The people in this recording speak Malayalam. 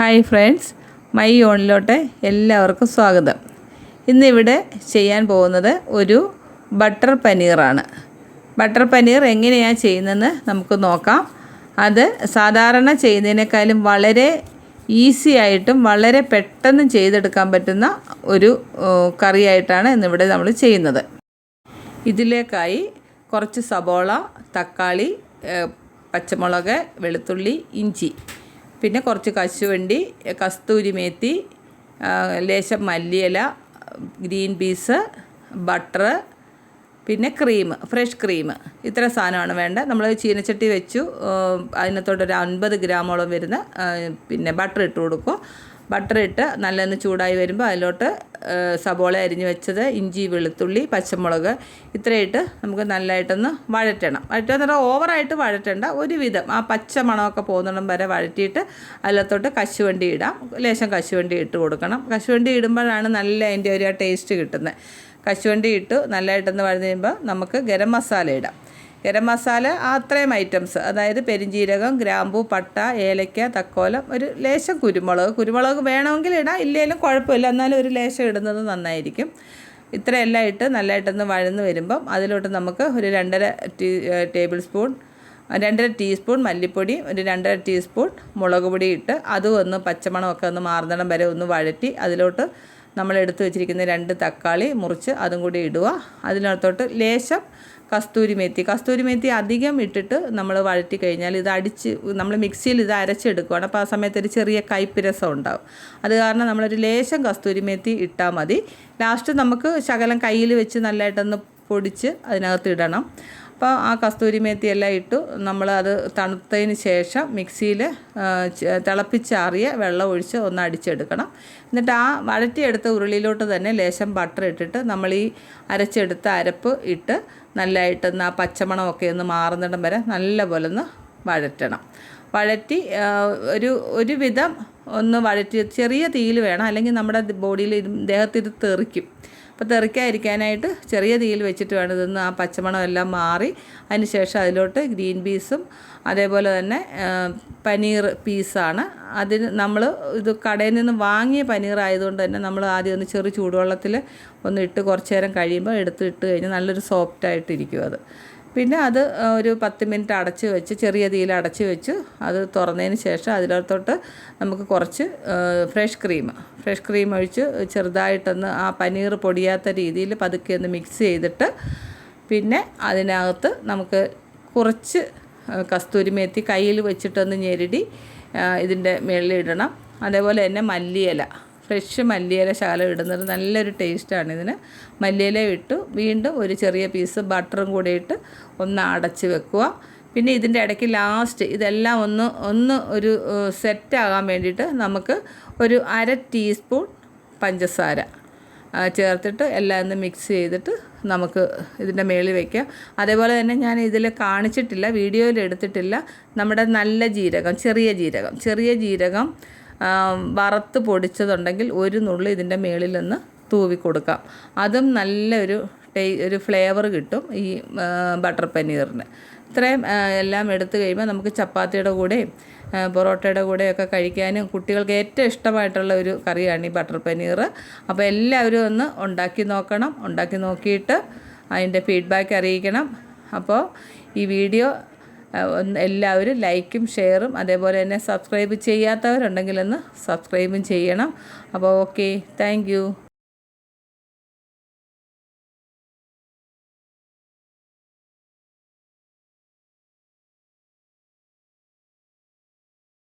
ഹായ് ഫ്രണ്ട്സ്, മൈ ഓണിലോട്ട് എല്ലാവർക്കും സ്വാഗതം. ഇന്നിവിടെ ചെയ്യാൻ പോകുന്നത് ഒരു ബട്ടർ പനീറാണ്. ബട്ടർ പനീർ എങ്ങനെയാണ് ചെയ്യുന്നതെന്ന് നമുക്ക് നോക്കാം. അത് സാധാരണ ചെയ്യുന്നതിനേക്കാളും വളരെ ഈസി ആയിട്ടും വളരെ പെട്ടെന്ന് ചെയ്തെടുക്കാൻ പറ്റുന്ന ഒരു കറിയായിട്ടാണ് ഇന്നിവിടെ നമ്മൾ ചെയ്യുന്നത്. ഇതിലേക്കായി കുറച്ച് സബോള, തക്കാളി, പച്ചമുളക്, വെളുത്തുള്ളി, ഇഞ്ചി, പിന്നെ കുറച്ച് കശുവണ്ടി, കസ്തൂരി മേത്തി, ലേശം മല്ലിയില, ഗ്രീൻ പീസ്, ബട്ടർ, പിന്നെ ക്രീം, ഫ്രഷ് ക്രീം. ഇത്ര സാധനമാണ് വേണ്ടത്. നമ്മൾ ചീനച്ചട്ടി വെച്ചു, അതിനകത്തോട്ടൊരു 50 ഗ്രാമോളം വരുന്ന പിന്നെ ബട്ടർ ഇട്ട് കൊടുക്കുക. ബട്ടർ ഇട്ട് നല്ലൊന്ന് ചൂടായി വരുമ്പോൾ അതിലോട്ട് സബോള അരിഞ്ഞ് വെച്ചത്, ഇഞ്ചി, വെളുത്തുള്ളി, പച്ചമുളക് ഇത്രയിട്ട് നമുക്ക് നല്ലതായിട്ടൊന്ന് വഴറ്റണം. വഴറ്റുക പറഞ്ഞാൽ ഓവറായിട്ട് വഴറ്റണ്ട, ഒരുവിധം ആ പച്ച മണമൊക്കെ പോകുന്നിടം വരെ വഴറ്റിയിട്ട് അതിലത്തോട്ട് കശുവണ്ടി ഇടാം. ലേശം കശുവണ്ടി ഇട്ട് കൊടുക്കണം. കശുവണ്ടി ഇടുമ്പോഴാണ് നല്ല അതിൻ്റെ ഒരു ടേസ്റ്റ് കിട്ടുന്നത്. കശുവണ്ടി ഇട്ട് നല്ലതായിട്ടൊന്ന് വഴന്ന് കഴിയുമ്പോൾ നമുക്ക് ഗരം മസാല ഇടാം. ഗരം മസാല അത്രയും ഐറ്റംസ്, അതായത് പെരിഞ്ജീരകം, ഗ്രാമ്പൂ, പട്ട, ഏലക്ക, തക്കോലം, ഒരു ലേശം കുരുമുളക് വേണമെങ്കിൽ ഇടാം, ഇല്ലെങ്കിലും കുഴപ്പമില്ല, എന്നാലും ഒരു ലേശം ഇടുന്നത് നന്നായിരിക്കും. ഇത്രയെല്ലാം ഇട്ട് നല്ലതായിട്ടൊന്ന് വഴന്ന് വരുമ്പം അതിലോട്ട് നമുക്ക് ഒരു 2.5 ടീസ്പൂൺ മല്ലിപ്പൊടി, ഒരു 2.5 ടീസ്പൂൺ മുളക് പൊടി ഇട്ട് അതും ഒന്ന് പച്ചമണമൊക്കെ ഒന്ന് മാറുന്നിടം വരെ ഒന്ന് വഴറ്റി അതിലോട്ട് നമ്മൾ എടുത്തു വെച്ചിരിക്കുന്ന 2 തക്കാളി മുറിച്ച് അതും കൂടി ഇടുക. അതിനകത്തോട്ട് ലേശം കസ്തൂരി മേത്തി അധികം ഇട്ടിട്ട് നമ്മൾ വഴറ്റി കഴിഞ്ഞാൽ ഇത് നമ്മൾ മിക്സിയിൽ ഇത് അരച്ചെടുക്കുകയാണ്. അപ്പോൾ ആ സമയത്ത് ഒരു ചെറിയ കയ്പ്പ് രസം ഉണ്ടാവും. അത് കാരണം നമ്മളൊരു ലേശം കസ്തൂരി മേത്തി ഇട്ടാൽ മതി. ലാസ്റ്റ് നമുക്ക് ശകലം കയ്യിൽ വെച്ച് നല്ലതായിട്ടൊന്ന് പൊടിച്ച് അതിനകത്ത് ഇടണം. അപ്പോൾ ആ കസ്തൂരി മേത്തി എല്ലാം ഇട്ടു നമ്മളത് തണുത്തതിന് ശേഷം മിക്സിയിൽ തിളപ്പിച്ചാറിയ വെള്ളം ഒഴിച്ച് ഒന്ന് അടിച്ചെടുക്കണം. എന്നിട്ട് ആ വഴറ്റിയെടുത്ത ഉരുളിയിലോട്ട് തന്നെ ലേശം ബട്ടർ ഇട്ടിട്ട് നമ്മൾ ഈ അരച്ചെടുത്ത അരപ്പ് ഇട്ട് നല്ലതായിട്ടൊന്ന് ആ പച്ചമണമൊക്കെ ഒന്ന് മാറുന്നിടം വരെ നല്ലപോലെ ഒന്ന് വഴറ്റണം. വഴറ്റി ഒരുവിധം ഒന്ന് വഴറ്റി ചെറിയ തീയിൽ വേണം, അല്ലെങ്കിൽ നമ്മുടെ ബോഡിയിൽ ദേഹത്തിൽ തെറിക്കും. അപ്പോൾ തെറിക്കാതിരിക്കാനായിട്ട് ചെറിയ തീയിൽ വെച്ചിട്ട് വേണം ഇതൊന്ന് ആ പച്ചമണം എല്ലാം മാറി അതിന് ശേഷം അതിലോട്ട് ഗ്രീൻ പീസും അതേപോലെ തന്നെ പനീർ പീസാണ്. അതിന് നമ്മൾ ഇത് കടയിൽ നിന്ന് വാങ്ങിയ പനീർ ആയതുകൊണ്ട് തന്നെ നമ്മൾ ആദ്യം ഒന്ന് ചെറു ചൂടുവെള്ളത്തിൽ ഒന്ന് ഇട്ട് കുറച്ച് നേരം കഴിയുമ്പോൾ ഇട്ട് കഴിഞ്ഞാൽ നല്ലൊരു സോഫ്റ്റായിട്ടിരിക്കും അത്. പിന്നെ അത് ഒരു 10 മിനിറ്റ് അടച്ച് വെച്ച് ചെറിയ തീയിൽ അടച്ച് വെച്ച് അത് തുറന്നതിന് ശേഷം അതിനകത്തോട്ട് നമുക്ക് കുറച്ച് ഫ്രഷ് ക്രീം ഒഴിച്ച് ചെറുതായിട്ടൊന്ന് ആ പനീർ പൊടിയാത്ത രീതിയിൽ പതുക്കെ ഒന്ന് മിക്സ് ചെയ്തിട്ട് പിന്നെ അതിനകത്ത് നമുക്ക് കുറച്ച് കസ്തൂരി മേത്തി കയ്യിൽ വെച്ചിട്ടൊന്ന് ഞെരടി ഇതിൻ്റെ മുകളിൽ ഇടണം. അതേപോലെ തന്നെ മല്ലിയില, ഫ്രഷ് മല്ലിയില ശകലം ഇടുന്നത് നല്ലൊരു ടേസ്റ്റാണ് ഇതിന്. മല്ലിയില ഇട്ടു വീണ്ടും ഒരു ചെറിയ പീസ് ബട്ടറും കൂടി ഇട്ട് ഒന്ന് അടച്ച് വെക്കുക. പിന്നെ ഇതിൻ്റെ ഇടയ്ക്ക് ലാസ്റ്റ് ഇതെല്ലാം ഒന്ന് ഒരു സെറ്റാകാൻ വേണ്ടിയിട്ട് നമുക്ക് ഒരു 1/2 ടീസ്പൂൺ പഞ്ചസാര ചേർത്തിട്ട് എല്ലാം ഒന്ന് മിക്സ് ചെയ്തിട്ട് നമുക്ക് ഇതിൻ്റെ മേളിൽ വയ്ക്കാം. അതേപോലെ തന്നെ ഞാൻ ഇതിൽ കാണിച്ചിട്ടില്ല, വീഡിയോയിൽ എടുത്തിട്ടില്ല, നമ്മുടെ നല്ല ജീരകം, ചെറിയ ജീരകം വറുത്ത് പൊടിച്ചതുണ്ടെങ്കിൽ ഒരു നുള്ളി ഇതിൻ്റെ മേളിലൊന്ന് തൂവി കൊടുക്കാം. അതും നല്ലൊരു ഒരു ഫ്ലേവർ കിട്ടും ഈ ബട്ടർ പനീറിന്. ഇത്രയും എല്ലാം എടുത്തു കഴിയുമ്പോൾ നമുക്ക് ചപ്പാത്തിയുടെ കൂടെയും പൊറോട്ടയുടെ കൂടെയൊക്കെ കഴിക്കാനും കുട്ടികൾക്ക് ഏറ്റവും ഇഷ്ടമായിട്ടുള്ള ഒരു കറിയാണ് ഈ ബട്ടർ പനീർ. അപ്പോൾ എല്ലാവരും ഒന്ന് ഉണ്ടാക്കി നോക്കണം. ഉണ്ടാക്കി നോക്കിയിട്ട് അതിൻ്റെ ഫീഡ്ബാക്ക് അറിയിക്കണം. അപ്പോൾ ഈ വീഡിയോ എല്ലാവരും ലൈക്കും ഷെയറും അതേപോലെ തന്നെ സബ്സ്ക്രൈബ് ചെയ്യാത്തവരുണ്ടെങ്കിലൊന്ന് സബ്സ്ക്രൈബും ചെയ്യണം. അപ്പോൾ ഓക്കെ, താങ്ക് യു.